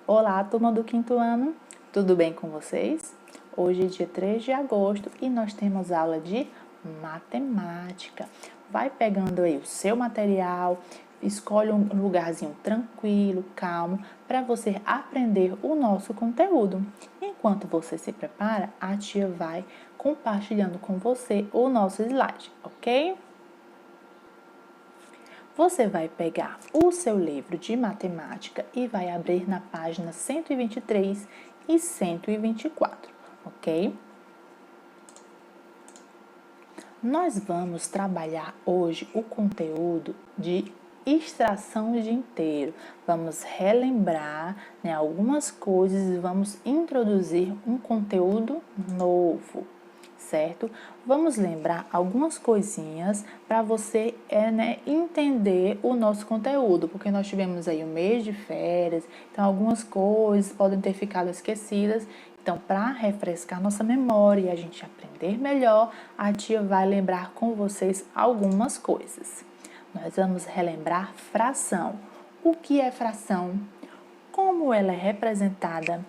Olá, turma do quinto ano, tudo bem com vocês? Hoje é dia 3 de agosto e nós temos aula de matemática. Vai pegando aí o seu material, escolhe um lugarzinho tranquilo, calmo, para você aprender o nosso conteúdo. Enquanto você se prepara, a tia vai compartilhando com você o nosso slide, ok? Você vai pegar o seu livro de matemática e vai abrir na página 123 e 124, ok? Nós vamos trabalhar hoje o conteúdo de extração de inteiro. Vamos relembrar, algumas coisas e vamos introduzir um conteúdo novo, certo? Vamos lembrar algumas coisinhas para você entender o nosso conteúdo, porque nós tivemos aí um mês de férias, então algumas coisas podem ter ficado esquecidas. Então, para refrescar nossa memória e a gente aprender melhor, a tia vai lembrar com vocês algumas coisas. Nós vamos relembrar fração. O que é fração? Como ela é representada?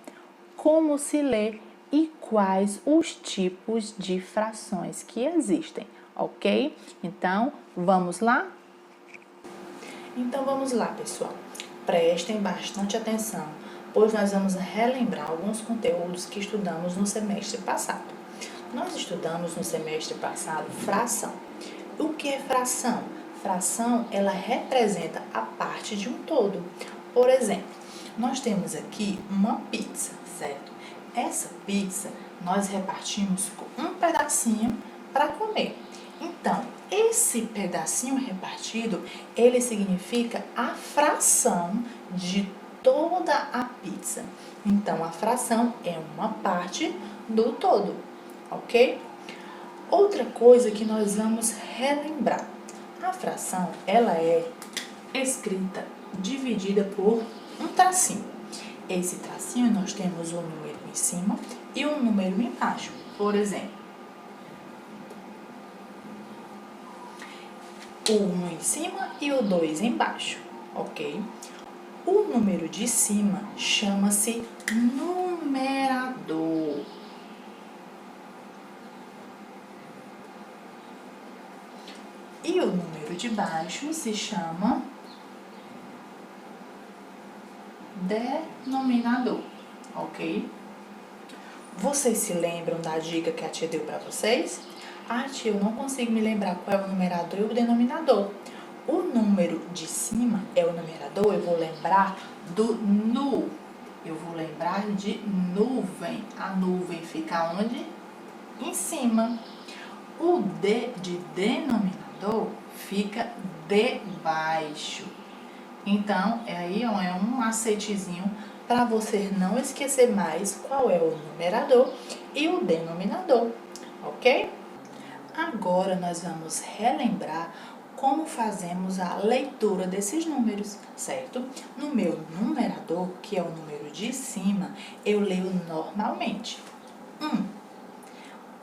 Como se lê? E quais os tipos de frações que existem, ok? Então, vamos lá? Então, vamos lá, pessoal. Prestem bastante atenção, pois nós vamos relembrar alguns conteúdos que estudamos no semestre passado. Nós estudamos no semestre passado fração. O que é fração? Fração, ela representa a parte de um todo. Por exemplo, nós temos aqui uma pizza, certo? Essa pizza nós repartimos com um pedacinho para comer. Então, esse pedacinho repartido, ele significa a fração de toda a pizza. Então, a fração é uma parte do todo, ok? Outra coisa que nós vamos relembrar. A fração, ela é escrita, dividida por um tracinho. Esse tracinho, nós temos um número em cima e um número embaixo. Por exemplo, o 1 em cima e o 2 embaixo, ok? O número de cima chama-se numerador. E o número de baixo se chama denominador, ok? Vocês se lembram da dica que a tia deu para vocês? Tia, eu não consigo me lembrar qual é o numerador e o denominador. O número de cima é o numerador, eu vou lembrar do nu. Eu vou lembrar de nuvem. A nuvem fica onde? Em cima. O D de denominador fica debaixo. Então, aí é um macetezinho para você não esquecer mais qual é o numerador e o denominador, ok? Agora, nós vamos relembrar como fazemos a leitura desses números, certo? No meu numerador, que é o número de cima, eu leio normalmente.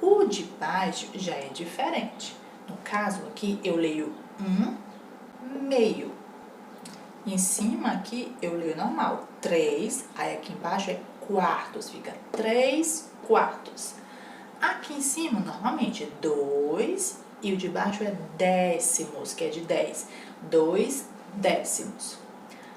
O de baixo já é diferente. No caso aqui, eu leio 1/2. Em cima aqui, eu leio normal, 3, aí aqui embaixo é quartos, fica 3/4. Aqui em cima, normalmente, 2, e o de baixo é décimos, que é de 10, 2 décimos.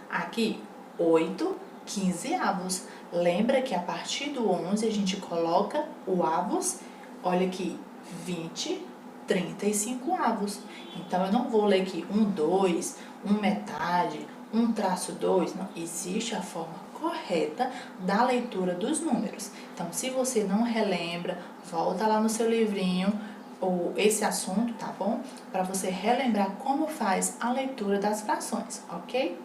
Aqui, 8 quinzeavos. Lembra que a partir do 11 a gente coloca o avos, olha aqui, 20 35avos. Então, eu não vou ler aqui 1/2, 1/metade, 1/2, não. Existe a forma correta da leitura dos números. Então, se você não relembra, volta lá no seu livrinho, ou esse assunto, tá bom? Para você relembrar como faz a leitura das frações, ok?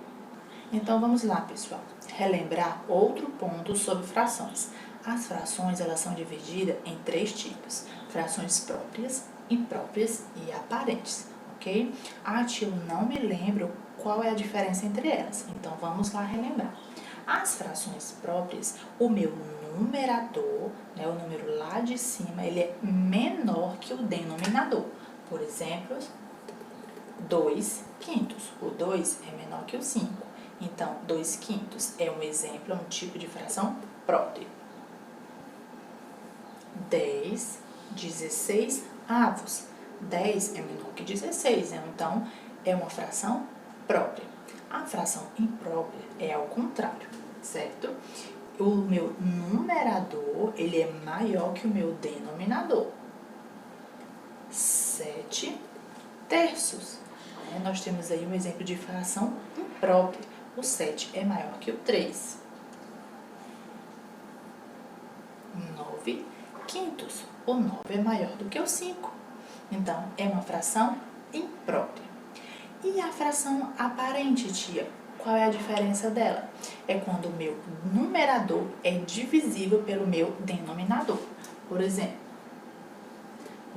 Então, vamos lá, pessoal. Relembrar outro ponto sobre frações. As frações, elas são divididas em 3 tipos. Frações próprias, impróprias e aparentes, ok? Tia, eu não me lembro qual é a diferença entre elas. Então, vamos lá relembrar. As frações próprias, o meu numerador, o número lá de cima, ele é menor que o denominador. Por exemplo, 2/5. O 2 é menor que o 5. Então, 2 quintos é um exemplo, é um tipo de fração própria. 10, 16 avos. 10 é menor que 16, então é uma fração própria. A fração imprópria é ao contrário, certo? O meu numerador, ele é maior que o meu denominador. 7 terços. Nós temos aí um exemplo de fração imprópria. O 7 é maior que o 3. 9 quintos. O 9 é maior do que o 5. Então, é uma fração imprópria. E a fração aparente, tia? Qual é a diferença dela? É quando o meu numerador é divisível pelo meu denominador. Por exemplo,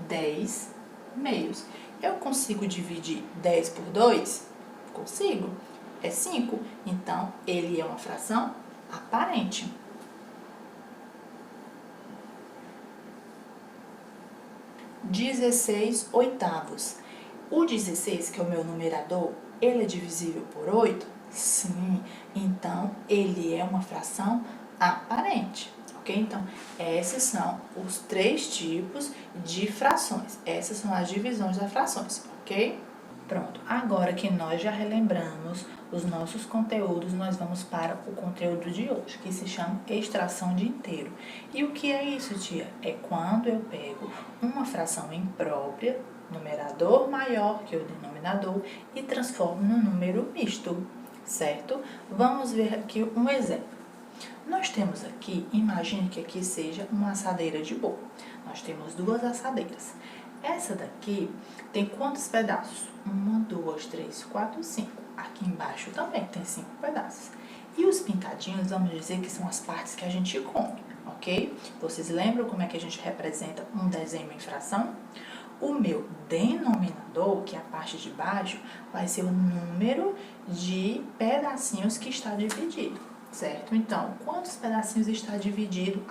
10 meios. Eu consigo dividir 10 por 2? Consigo. É 5. Então, ele é uma fração aparente. 16 oitavos. O 16, que é o meu numerador, ele é divisível por 8? Sim. Então, ele é uma fração aparente. Ok? Então, esses são os 3 tipos de frações. Essas são as divisões das frações, ok? Pronto, agora que nós já relembramos os nossos conteúdos, nós vamos para o conteúdo de hoje, que se chama extração de inteiro. E o que é isso, tia? É quando eu pego uma fração imprópria, numerador maior que o denominador, e transformo no número misto, certo? Vamos ver aqui um exemplo. Nós temos aqui, imagine que aqui seja uma assadeira de bolo. Nós temos 2 assadeiras. Essa daqui tem quantos pedaços? 1, 2, 3, 4, 5. Aqui embaixo também tem 5 pedaços. E os pintadinhos, vamos dizer que são as partes que a gente come, ok? Vocês lembram como é que a gente representa um desenho em fração? O meu denominador, que é a parte de baixo, vai ser o número de pedacinhos que está dividido, certo? Então, quantos pedacinhos está dividido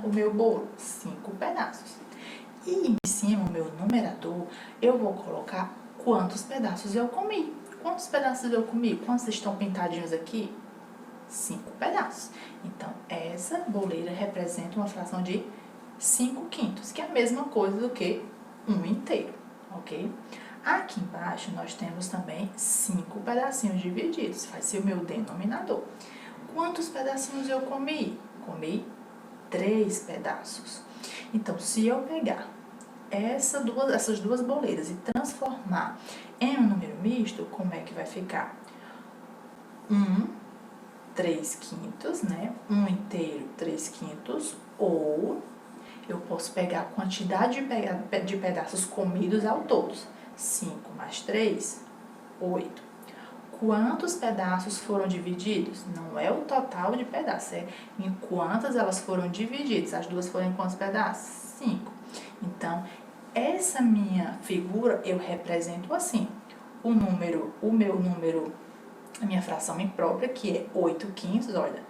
o meu bolo? 5 pedaços. E em cima, o meu numerador, eu vou colocar quantos pedaços eu comi. Quantos pedaços eu comi? Quantos estão pintadinhos aqui? 5 pedaços. Então, essa boleira representa uma fração de 5 quintos, que é a mesma coisa do que um inteiro, ok? Aqui embaixo, nós temos também 5 pedacinhos divididos, vai ser o meu denominador. Quantos pedacinhos eu comi? Comi 3 pedaços. Então, se eu pegar essas duas boleiras e transformar em um número misto, como é que vai ficar? 3 quintos, né? 1 inteiro, 3 quintos, ou eu posso pegar a quantidade de pedaços comidos ao todo. 5 mais 3, 8. Quantos pedaços foram divididos? Não é o total de pedaços, é em quantas elas foram divididas. As duas foram em quantos pedaços? 5. Então, essa minha figura eu represento assim. O meu número, a minha fração imprópria, que é 8 quintos, olha,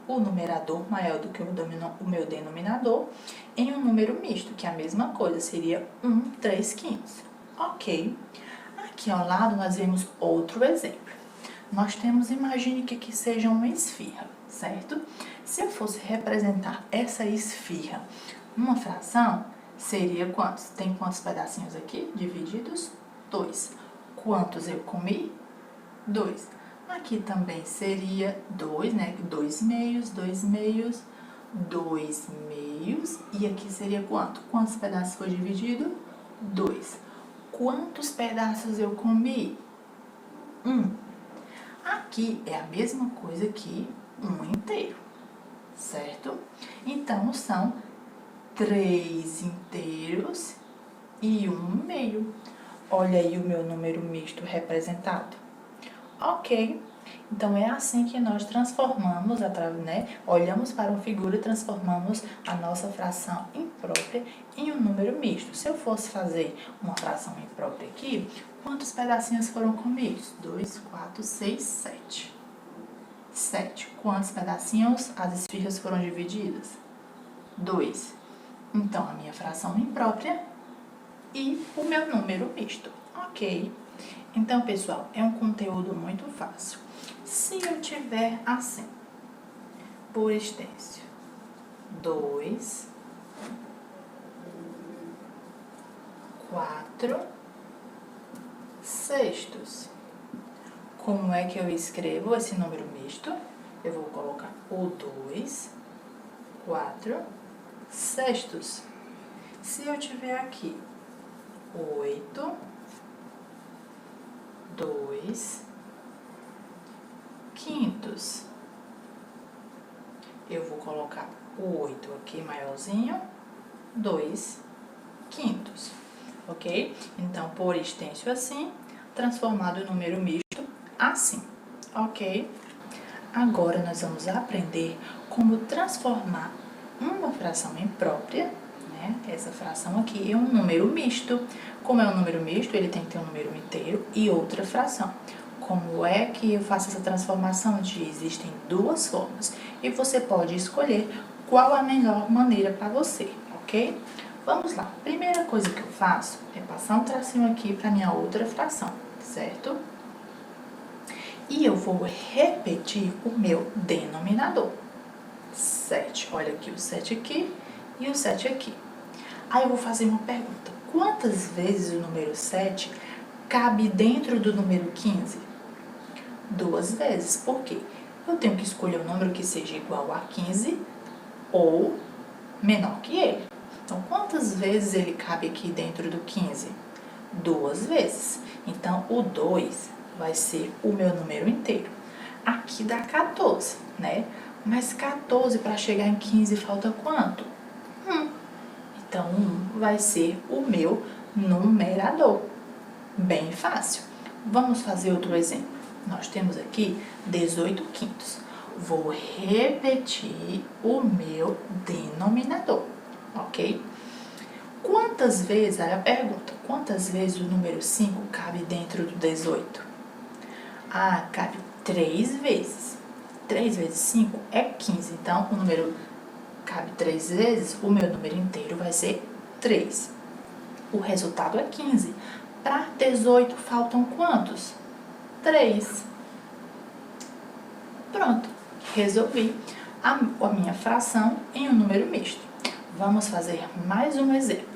o numerador maior do que o meu denominador, em um número misto, que é a mesma coisa, seria 3 quintos. Ok. Aqui ao lado nós vemos outro exemplo. Nós temos, imagine que aqui seja uma esfirra, certo? Se eu fosse representar essa esfirra numa fração, seria quantos? Tem quantos pedacinhos aqui divididos? 2. Quantos eu comi? 2. Aqui também seria 2, né? 2 meios, 2 meios, 2 meios. E aqui seria quanto? Quantos pedaços foi dividido? 2. Quantos pedaços eu comi? 1. Aqui é a mesma coisa que 1 inteiro, certo? Então, são 3 inteiros e 1 meio. Olha aí o meu número misto representado. Ok, então é assim que nós transformamos, né? Olhamos para uma figura e transformamos a nossa fração imprópria em um número misto. Se eu fosse fazer uma fração imprópria aqui, quantos pedacinhos foram comidos? 2, 4, 6, 7. 7. Quantos pedacinhos as esfirras foram divididas? 2. Então, a minha fração imprópria e o meu número misto. Ok. Então, pessoal, é um conteúdo muito fácil. Se eu tiver assim, por extenso, 2, 4 sextos. Como é que eu escrevo esse número misto? Eu vou colocar o 2, 4 sextos. Se eu tiver aqui 8, 2 quintos, eu vou colocar o 8 aqui maiorzinho, 2 quintos, ok? Então, por extenso assim, transformado em número misto assim, ok? Agora, nós vamos aprender como transformar uma fração imprópria, né? Essa fração aqui é um número misto. Como é um número misto, ele tem que ter um número inteiro e outra fração. Como é que eu faço essa transformação? Existem duas formas e você pode escolher qual a melhor maneira para você, ok? Vamos lá. Primeira coisa que eu faço é passar um tracinho aqui para minha outra fração, certo? E eu vou repetir o meu denominador. 7. Olha aqui o 7 aqui e o 7 aqui. Aí eu vou fazer uma pergunta. Quantas vezes o número 7 cabe dentro do número 15? 2 vezes. Por quê? Eu tenho que escolher um número que seja igual a 15 ou menor que ele. Então, quantas vezes ele cabe aqui dentro do 15? 2 vezes. Então, o 2 vai ser o meu número inteiro. Aqui dá 14, né? Mas 14 para chegar em 15 falta quanto? 1. Então, 1 vai ser o meu numerador. Bem fácil. Vamos fazer outro exemplo. Nós temos aqui 18 quintos. Vou repetir o meu denominador, ok? Quantas vezes, aí a pergunta, quantas vezes o número 5 cabe dentro do 18? Ah, cabe 3 vezes. 3 vezes 5 é 15. Então, o número cabe 3 vezes, o meu número inteiro vai ser 3. O resultado é 15. Para 18 faltam quantos? 3. Pronto, resolvi a minha fração em um número misto. Vamos fazer mais um exemplo.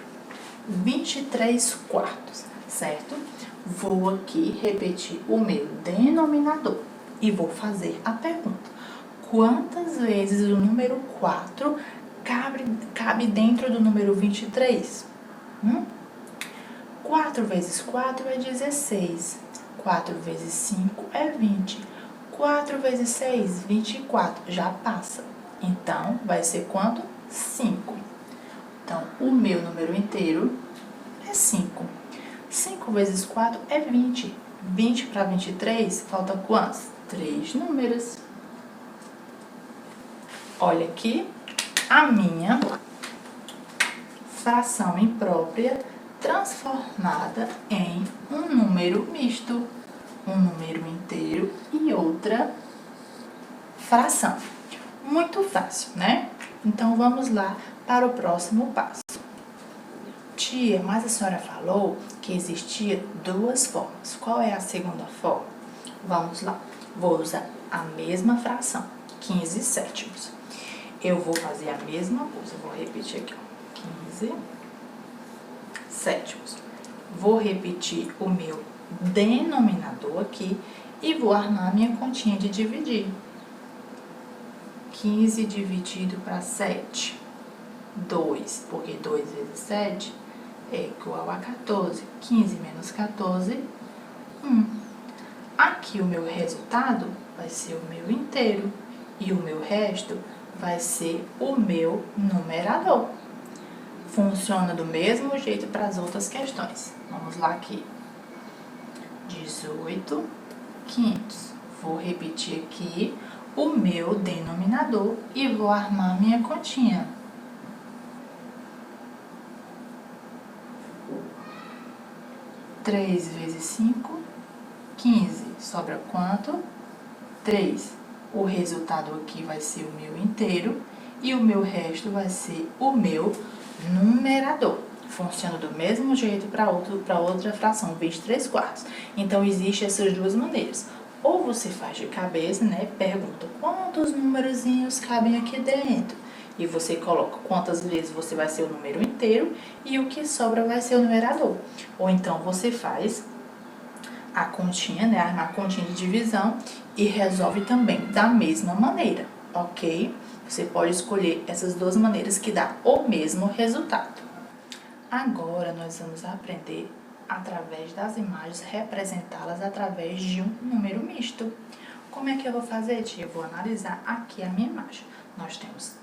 23 quartos, certo? Vou aqui repetir o meu denominador e vou fazer a pergunta. Quantas vezes o número 4 cabe dentro do número 23? 4 vezes 4 é 16. 4 vezes 5 é 20. 4 vezes 6, 24. Já passa. Então, vai ser quanto? 5. Então, o meu número inteiro é 5. 5 vezes 4 é 20. 20 para 23, falta quantos? 3 números. Olha aqui a minha fração imprópria transformada em um número misto. Um número inteiro e outra fração. Muito fácil, né? Então, vamos lá para o próximo passo. Tia, mas a senhora falou que existia duas formas. Qual é a segunda forma? Vamos lá. Vou usar a mesma fração, 15 sétimos. Eu vou fazer a mesma coisa. Vou repetir aqui, ó, 15 sétimos. Vou repetir o meu denominador aqui e vou armar minha continha de dividir. 15 dividido para 7. 2, porque 2 vezes 7 é igual a 14. 15 menos 14, 1. Aqui o meu resultado vai ser o meu inteiro e o meu resto vai ser o meu numerador. Funciona do mesmo jeito para as outras questões. Vamos lá aqui. 18 quintos. Vou repetir aqui o meu denominador e vou armar minha continha. 3 vezes 5, 15. Sobra quanto? 3. O resultado aqui vai ser o meu inteiro e o meu resto vai ser o meu numerador. funciona do mesmo jeito para outra fração, 23/4. Então, existem essas duas maneiras. Ou você faz de cabeça, né? Pergunta quantos numerozinhos cabem aqui dentro. E você coloca quantas vezes você vai ser o número inteiro e o que sobra vai ser o numerador. Ou então você faz a continha, né? A continha de divisão e resolve também da mesma maneira, ok? Você pode escolher essas duas maneiras que dá o mesmo resultado. Agora nós vamos aprender através das imagens, representá-las através de um número misto. Como é que eu vou fazer, tia? Eu vou analisar aqui a minha imagem. Nós temos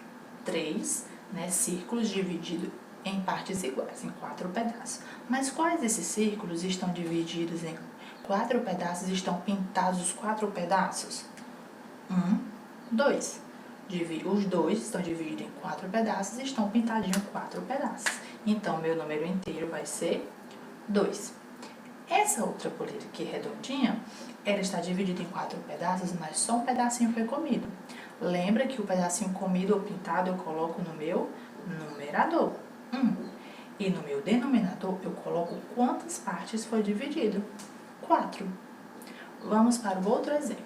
3, né, círculos divididos em partes iguais, em 4 pedaços. Mas quais desses círculos estão divididos em 4 pedaços e estão pintados os 4 pedaços? 2. Os 2 estão divididos em 4 pedaços e estão pintadinhos em 4 pedaços. Então, meu número inteiro vai ser 2. Essa outra boleira aqui redondinha, ela está dividida em 4 pedaços, mas só um pedacinho foi comido. Lembra que o pedacinho comido ou pintado eu coloco no meu numerador, 1. E no meu denominador eu coloco quantas partes foi dividido, 4. Vamos para o outro exemplo.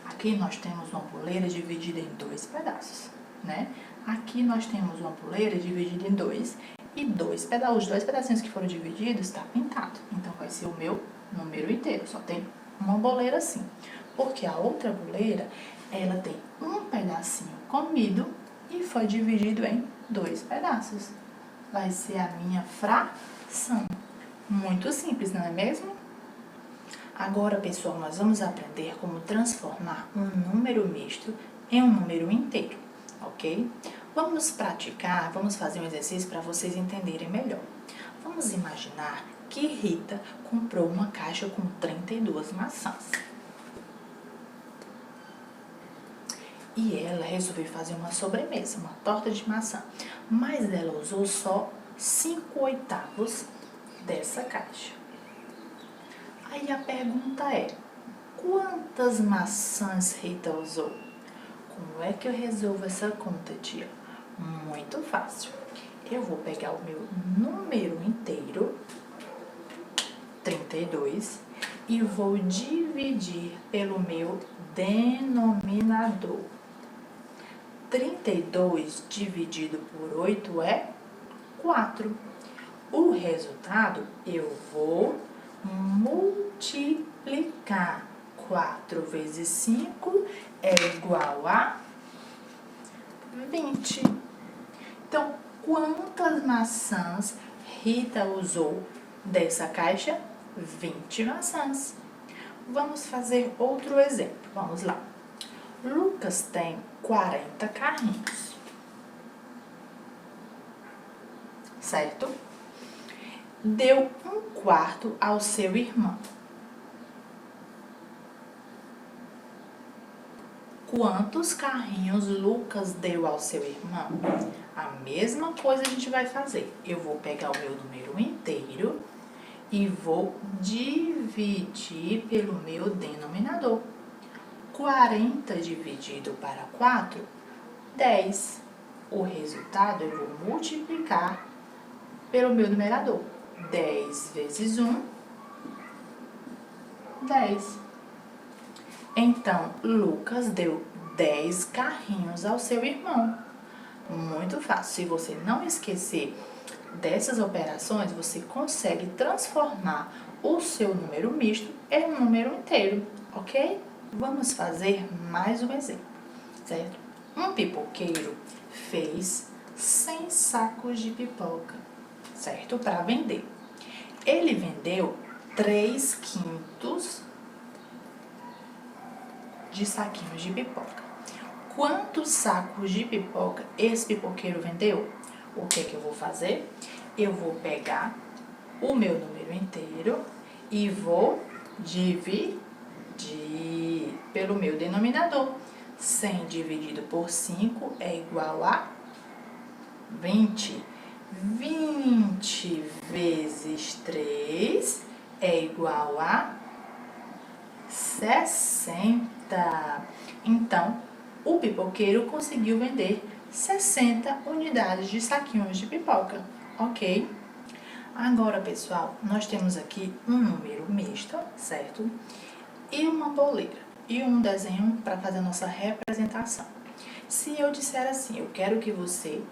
Aqui nós temos uma boleira dividida em 2 pedaços, né? Aqui nós temos uma boleira dividida em 2 e os 2 pedacinhos que foram divididos está pintado. Então, vai ser o meu número inteiro. Só tem uma boleira assim. Porque a outra boleira, ela tem um pedacinho comido e foi dividido em 2 pedaços. Vai ser a minha fração. Muito simples, não é mesmo? Agora, pessoal, nós vamos aprender como transformar um número misto em um número inteiro, ok? Vamos praticar, vamos fazer um exercício para vocês entenderem melhor. Vamos imaginar que Rita comprou uma caixa com 32 maçãs. E ela resolveu fazer uma sobremesa, uma torta de maçã. Mas ela usou só 5/8 dessa caixa. Aí a pergunta é, quantas maçãs Rita usou? Como é que eu resolvo essa conta, tia? Muito fácil. Eu vou pegar o meu número inteiro, 32, e vou dividir pelo meu denominador. 32 dividido por 8 é 4. O resultado eu vou multiplicar. 4 vezes 5 é igual a 20. Então, quantas maçãs Rita usou dessa caixa? 20 maçãs. Vamos fazer outro exemplo. Vamos lá. Lucas tem 40 carrinhos. Certo? Deu 1/4 ao seu irmão. Quantos carrinhos Lucas deu ao seu irmão? A mesma coisa a gente vai fazer. Eu vou pegar o meu número inteiro e vou dividir pelo meu denominador. 40 dividido para 4, 10. O resultado eu vou multiplicar pelo meu numerador. 10 vezes 1, 10. Então, Lucas deu 10 carrinhos ao seu irmão. Muito fácil. Se você não esquecer dessas operações, você consegue transformar o seu número misto em um número inteiro, ok? Vamos fazer mais um exemplo, certo? Um pipoqueiro fez 100 sacos de pipoca, certo? Para vender. Ele vendeu 3/5 de saquinhos de pipoca. Quantos sacos de pipoca esse pipoqueiro vendeu? O que eu vou fazer? Eu vou pegar o meu número inteiro e vou dividir pelo meu denominador. 100 dividido por 5 é igual a 20. 20 vezes 3 é igual a 60. Então, o pipoqueiro conseguiu vender 60 unidades de saquinhos de pipoca, ok? Agora, pessoal, nós temos aqui um número misto, certo? E uma boleira. E um desenho para fazer a nossa representação. Se eu disser assim, eu quero que você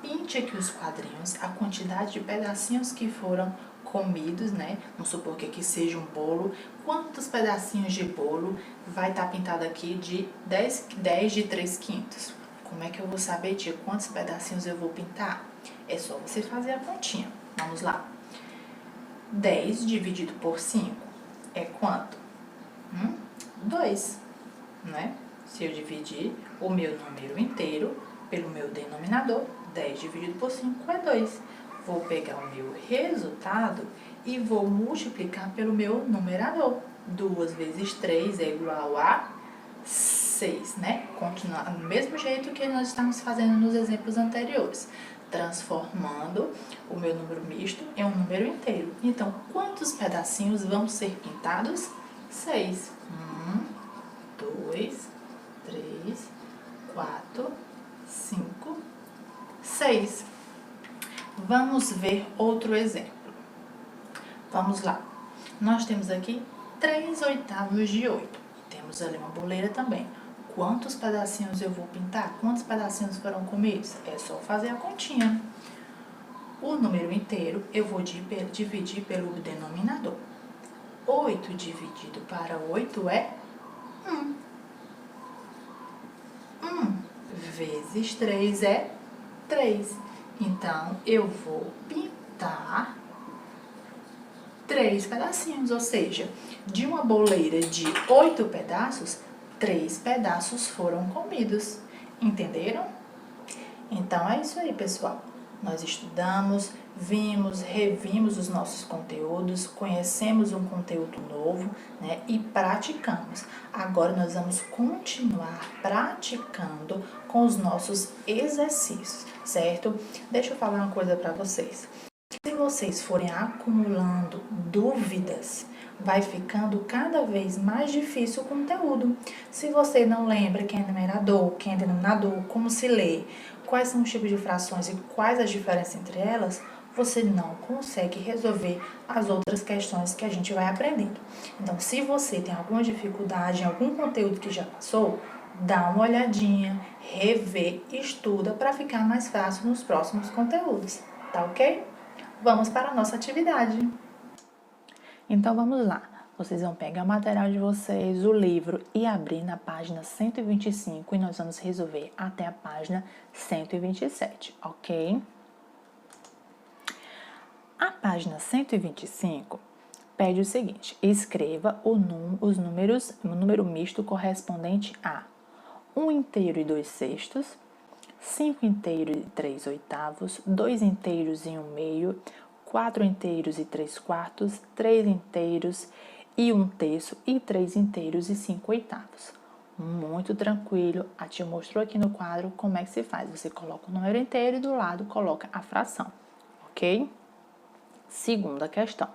pinte aqui os quadrinhos, a quantidade de pedacinhos que foram comidos, né? Vamos supor que aqui seja um bolo. Quantos pedacinhos de bolo vai estar pintado aqui de 10 de 3/5? Como é que eu vou saber de quantos pedacinhos eu vou pintar? É só você fazer a continha. Vamos lá. 10 dividido por 5 é quanto? 2, né? Se eu dividir o meu número inteiro pelo meu denominador, 10 dividido por 5 é 2. Vou pegar o meu resultado e vou multiplicar pelo meu numerador. 2 vezes 3 é igual a 6, né? Continua do mesmo jeito que nós estamos fazendo nos exemplos anteriores, transformando o meu número misto em um número inteiro. Então, quantos pedacinhos vão ser pintados? 6. 2, 3, 4, 5, 6. Vamos ver outro exemplo. Vamos lá. Nós temos aqui 3/8 de 8. Temos ali uma boleira também. Quantos pedacinhos eu vou pintar? Quantos pedacinhos foram comidos? É só fazer a continha. O número inteiro eu vou dividir pelo denominador. 8 dividido para 8 é 1. 1 vezes 3 é 3. Então, eu vou pintar 3 pedacinhos, ou seja, de uma boleira de 8 pedaços, 3 pedaços foram comidos. Entenderam? Então, é isso aí, pessoal. Nós estudamos, vimos, revimos os nossos conteúdos, conhecemos um conteúdo novo, né? E praticamos. Agora, nós vamos continuar praticando com os nossos exercícios, certo? Deixa eu falar uma coisa para vocês. Se vocês forem acumulando dúvidas, vai ficando cada vez mais difícil o conteúdo. Se você não lembra quem é numerador, quem é denominador, como se lê, quais são os tipos de frações e quais as diferenças entre elas, você não consegue resolver as outras questões que a gente vai aprendendo. Então, se você tem alguma dificuldade em algum conteúdo que já passou, dá uma olhadinha, revê, estuda para ficar mais fácil nos próximos conteúdos, tá ok? Vamos para a nossa atividade. Então, vamos lá. Vocês vão pegar o material de vocês, o livro, e abrir na página 125 e nós vamos resolver até a página 127, ok? A página 125 pede o seguinte: escreva o número misto correspondente a 1 inteiro e 2 sextos, 5 inteiros e 3 oitavos, 2 inteiros e 1 meio, 4 inteiros e 3 quartos, 3 inteiros e 1 terço e 3 inteiros e 5 oitavos. Muito tranquilo, a tia mostrou aqui no quadro como é que se faz. Você coloca o número inteiro e do lado coloca a fração, ok? Segunda questão.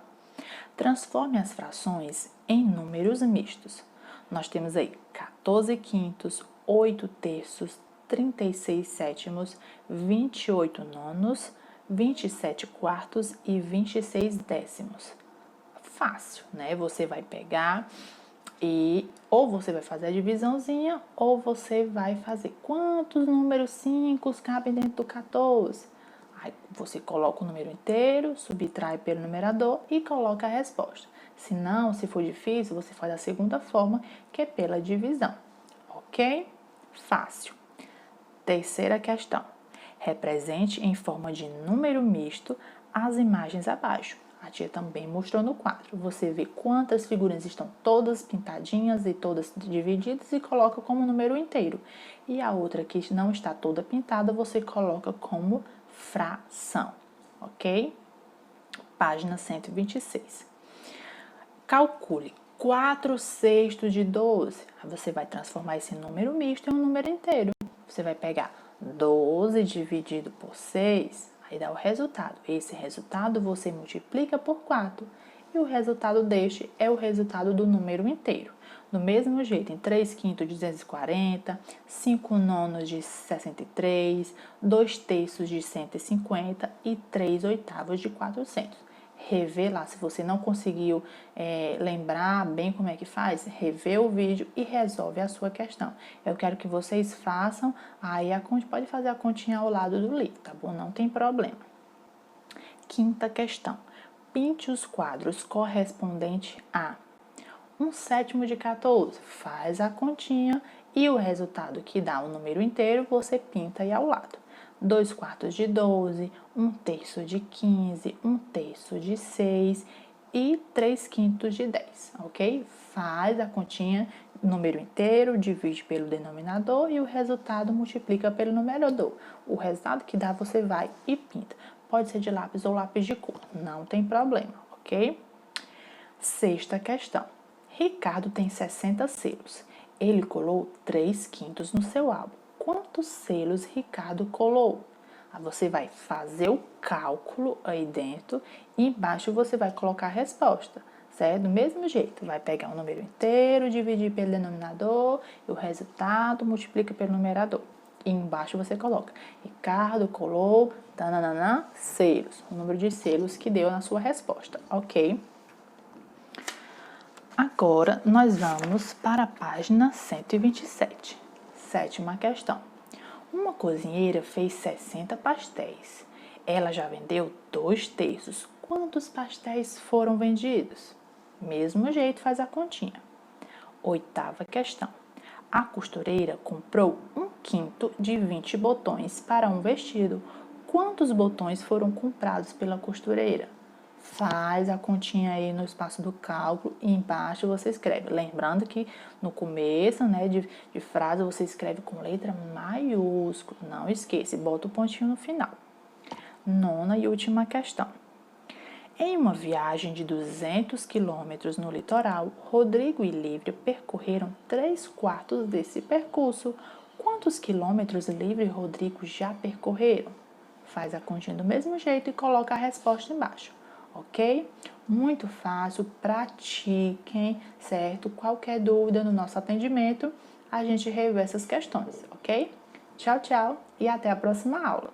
Transforme as frações em números mistos. Nós temos aí 14 quintos, 8 terços, 36 sétimos, 28 nonos, 27 quartos e 26 décimos. Fácil, né? Você vai pegar e ou você vai fazer a divisãozinha ou você vai fazer quantos números 5 cabem dentro do 14. Aí você coloca o número inteiro, subtrai pelo numerador e coloca a resposta. Se não, se for difícil, você faz a segunda forma, que é pela divisão. Ok? Fácil. Terceira questão. Represente em forma de número misto as imagens abaixo. A tia também mostrou no quadro. Você vê quantas figurinhas estão todas pintadinhas e todas divididas e coloca como número inteiro. E a outra que não está toda pintada, você coloca como fração, ok? Página 126. Calcule 4 sextos de 12. Aí você vai transformar esse número misto em um número inteiro. Você vai pegar 12 dividido por 6, aí dá o resultado. Esse resultado você multiplica por 4. E o resultado deste é o resultado do número inteiro. Do mesmo jeito, em 3/5 de 240, 5/9 de 63, 2/3 de 150 e 3/8 de 400. Rever lá, se você não conseguiu lembrar bem como é que faz, rever o vídeo e resolve a sua questão. Eu quero que vocês façam, aí pode fazer a continha ao lado do livro, tá bom? Não tem problema. Quinta questão. Pinte os quadros correspondentes a 1/7 de 14. Faz a continha e o resultado que dá o número inteiro, você pinta aí ao lado. 2/4 de 12, 1/3 de 15, 1/3 de 6 e 3/5 de 10, ok? Faz a continha, número inteiro, divide pelo denominador e o resultado multiplica pelo numerador. O resultado que dá, você vai e pinta. Pode ser de lápis ou lápis de cor, não tem problema, ok? Sexta questão. Ricardo tem 60 selos. Ele colou 3/5 no seu álbum. Quantos selos Ricardo colou? Aí você vai fazer o cálculo aí dentro e embaixo você vai colocar a resposta, certo? Do mesmo jeito, vai pegar o número inteiro, dividir pelo denominador e o resultado multiplica pelo numerador. E embaixo você coloca, Ricardo colou, tananana, selos, o número de selos que deu na sua resposta, ok? Agora, nós vamos para a página 127. Sétima questão. Uma cozinheira fez 60 pastéis. Ela já vendeu 2/3. Quantos pastéis foram vendidos? Mesmo jeito, faz a continha. Oitava questão. A costureira comprou 1/5 de 20 botões para um vestido. Quantos botões foram comprados pela costureira? Faz a continha aí no espaço do cálculo e embaixo você escreve. Lembrando que no começo, né, de frase você escreve com letra maiúscula. Não esqueça, bota o pontinho no final. Nona e última questão. Em uma viagem de 200 quilômetros no litoral, Rodrigo e Livre percorreram 3/4 desse percurso. Quantos quilômetros Livre e Rodrigo já percorreram? Faz a continha do mesmo jeito e coloca a resposta embaixo. Ok? Muito fácil, pratiquem, certo? Qualquer dúvida no nosso atendimento, a gente revê essas questões, ok? Tchau, tchau e até a próxima aula.